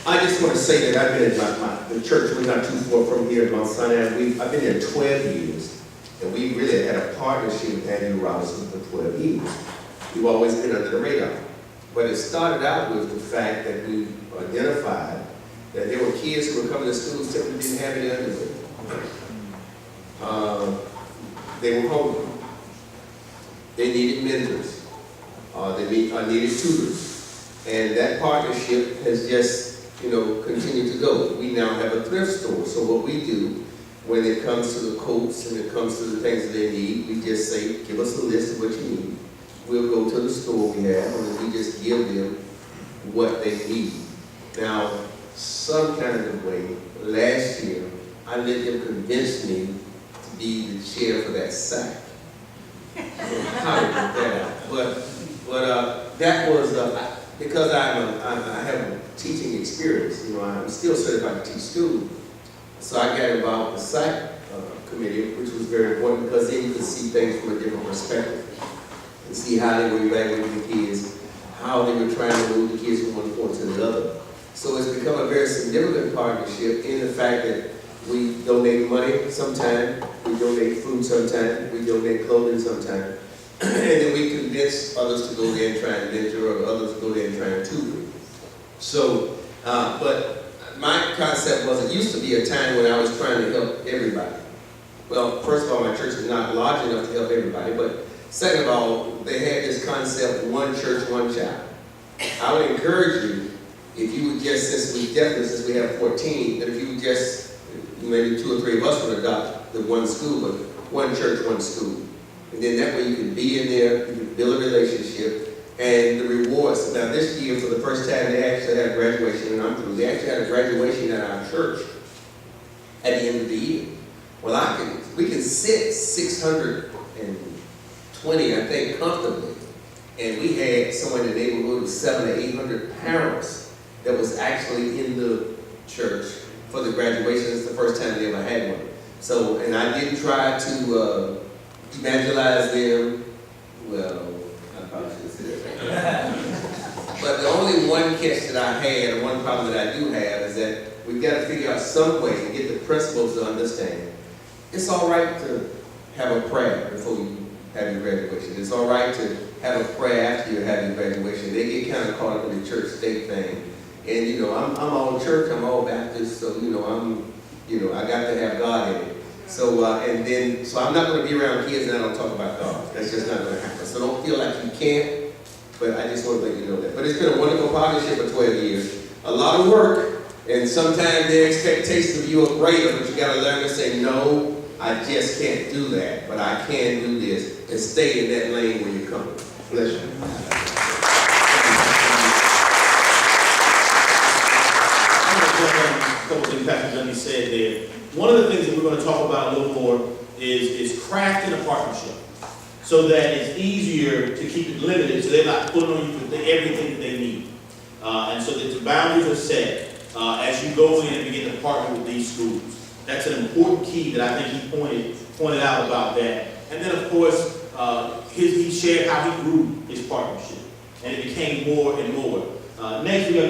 I just want to say that I've been at the church, we're not too far from here at Mount Sinai. I've been here 12 years, and we really had a partnership with Andy Robinson for 12 years. We've always been under the radar. But it started out with the fact that we identified that there were kids who were coming to school simply didn't have any underwear. They were hungry. They needed mentors. They needed tutors. And that partnership has just, continued to go. We now have a thrift store. So what we do when it comes to the coats and it comes to the things that they need, we just say, give us a list of what you need. We'll go to the store we have and we just give them what they need. Now, some kind of way, last year, I let them convince me to be the chair for that sack. How to put that out. But that was, because I have a teaching experience, I'm still certified to teach school. So I got involved with the SAC committee, which was very important because then you could see things from a different perspective. And see how they were evaluating the kids, how they were trying to move the kids from one point to the other. So it's become a very significant partnership in the fact that we donate money sometimes, we donate food sometimes, we donate clothing sometimes, and then we convince others to go there and try and mentor, or others to go there and try and tutor. So, but my concept was it used to be a time when I was trying to help everybody. Well, first of all, my church is not large enough to help everybody, but second of all, they had this concept, one church, one child. I would encourage you, if you would just, since we have 14, that if you would just, maybe 2 or 3 of us would adopt the one school, but one church, one school. And then that way you can be in there, you can build a relationship, and the rewards. Now this year, for the first time, they actually had a graduation, and I'm through. They actually had a graduation at our church at the end of the year. Well, we can sit 620, I think, comfortably. And we had somewhere in the neighborhood of 700 to 800 parents that was actually in the church for the graduation. It's the first time they ever had one. So, and I didn't try to evangelize them. Well, I probably should say that. But the only one catch that I had, or one problem that I do have, is that we've got to figure out some way to get the principals to understand. It's all right to have a prayer before you have your graduation. It's all right to have a prayer after you have your graduation. They get kind of caught up in the church state thing. And I'm all church, I'm all Baptist, so I got to have God in it. So so I'm not going to be around kids and I don't talk about God. That's just not going to happen. So don't feel like you can't, but I just want to let you know that. But it's been a wonderful partnership for 12 years. A lot of work, and sometimes the expectations of you are greater, but you got to learn to say, no, I just can't do that, but I can do this, and stay in that lane when you come. Bless you. A couple things Pastor Gundy said there. One of the things that we're going to talk about a little more is crafting a partnership so that it's easier to keep it limited so they're not putting on you for everything that they need. And so that the boundaries are set as you go in and begin to partner with these schools. That's an important key that I think he pointed out about that. And then, of course, he shared how he grew his partnership, and it became more and more. Next, we have